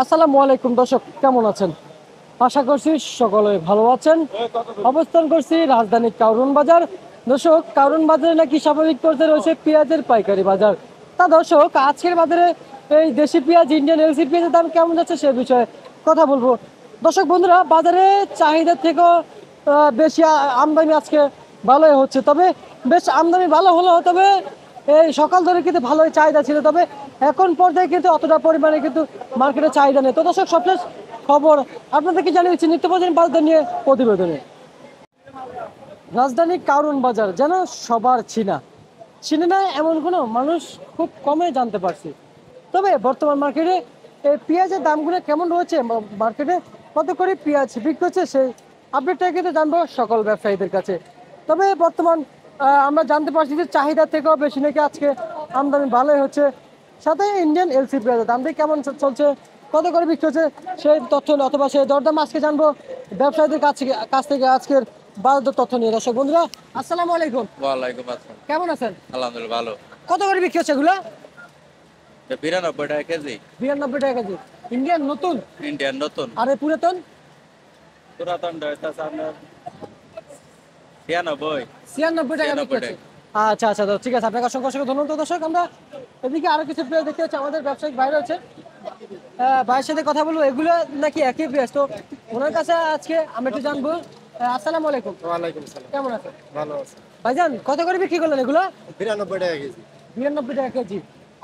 আসসালামু আলাইকুম দর্শক, কেমন আছেন? আশা করছি সকলে ভালো আছেন। অবস্থান করছি রাজধানী কারওয়ান বাজার। দর্শক, কারওয়ান বাজারে নাকি স্বাভাবিক পর্যায়ে রয়েছে পেঁয়াজের পাইকারি বাজার। তা দর্শক, আজকের বাজারে এই দেশি পেঁয়াজ, ইন্ডিয়ান এলসি পেঁয়াজের দাম কেমন যাচ্ছে সে বিষয়ে কথা বলবো। দর্শক বন্ধুরা, বাজারে চাহিদার থেকেও বেশি আমদানি আজকে ভালোই হচ্ছে। তবে বেশ আমদানি ভালো হলো, তবে এই সকাল ধরে কিন্তু ভালোই চাহিদা ছিল। তবে এখন পর্যায়ে কিন্তু অতটা পরিমাণে কিন্তু মার্কেটে চাহিদা নেই। তো দর্শক, সবশেষ খবর আপনাদেরকে জানিয়েছি নিত্য প্রয়োজনীয় বাজার নিয়ে প্রতিবেদনে। রাজধানী কারওয়ান বাজার যেন সবার চিনে না এমন কোনো মানুষ খুব কমই জানতে পারছি। তবে বর্তমান মার্কেটে এই পেঁয়াজের দামগুলো কেমন রয়েছে, মার্কেটে কত করে পেঁয়াজ বিক্রি হচ্ছে, সেই আপডেটটা কিন্তু জানবো সকল ব্যবসায়ীদের কাছে। তবে বর্তমান আমরা জানতে পারছি যে চাহিদা থেকেও বেশি নাকি আজকে আমদানি ভালোই হচ্ছে। সাথে ইন্ডিয়ান এলসি পেঁয়াজের দামটি কেমন চলছে, কত করে বিক্রি হচ্ছে, সেই তথ্য অথবা সেই দরদাম আজকে জানবো ব্যবসায়ীদের কাছ থেকে আজকের বাজার তথ্য নিয়ে। দর্শক বন্ধুরা, আসসালামু আলাইকুম। ওয়ালাইকুম আসসালাম। কেমন আছেন? আলহামদুলিল্লাহ ভালো। কত করে বিক্রি হচ্ছে এগুলো? 92 টাকা কেজি। 92 টাকা কেজি। ইন্ডিয়ান নতুন ইন্ডিয়ান নতুন। আর এই পুরাতন? পুরাতনটা হইতাছে আপনার 96। 96 টাকা বিক্রি হচ্ছে। আচ্ছা আচ্ছা, তো ঠিক আছে, আপনাকে অসংখ্য অসংখ্য ধন্যবাদ। দর্শক, আমরা এদিকে আরো কিছু পেঁয়াজ দেখতে পাচ্ছি, আমাদের ব্যবসায়িক বাইরে আছে, ভাইয়ের সাথে কথা বলবো। এগুলো নাকি একই পেঁয়াজ, তো ওনার কাছে আজকে আমরা একটু জানবো। আসসালামু আলাইকুম। ওয়ালাইকুম সালাম। কেমন আছেন? ভালো আছে। ভাইজান, কত করে বিক্রি করলেন এগুলো? 92 টাকা কেজি। 92 টাকা কেজি।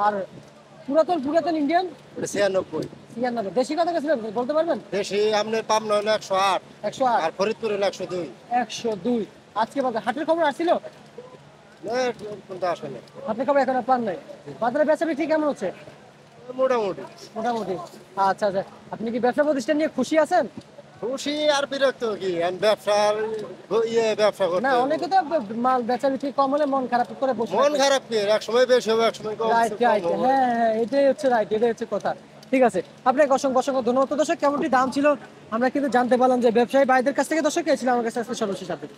আর পুরাতন পুরাতন ইন্ডিয়ান? 96। 96। দেশি কত গেছিলেন বলতে পারবেন? দেশি আপনার পাবনা হলো 108, 108। আর ফরিদপুর হলো 102। 102। আজকে বাজার হাটের খবর আসছিল? কোনটা আসলে হাটের খবর এখন পান নাই। বাজারে বেচা বিক্রি কেমন হচ্ছে? মোটামুটি মোটামুটি। আচ্ছা আচ্ছা, আপনি কি ব্যবসা প্রতিষ্ঠান নিয়ে খুশি আছেন? খুশি আর বিরক্ত কি ব্যবসার ব্যবসা করতে না, অনেকে তো মাল বেচা বিক্রি কম হলে মন খারাপ করে বসে মন খারাপ কি, এক সময় বেশি হবে, এক সময় কম রাইট রাইট, হবে। হ্যাঁ হ্যাঁ, এটাই হচ্ছে রাইট, এটাই হচ্ছে কথা। ঠিক আছে, আপনাকে অসংখ্য অসংখ্য ধন্যবাদ। দর্শক, কেমনটি দাম ছিল আমরা কিন্তু জানতে পারলাম যে ব্যবসায়ী ভাইদের কাছ থেকে। দর্শক, এই ছিল আমার কাছে আজকে সর্বশেষ আপডেট।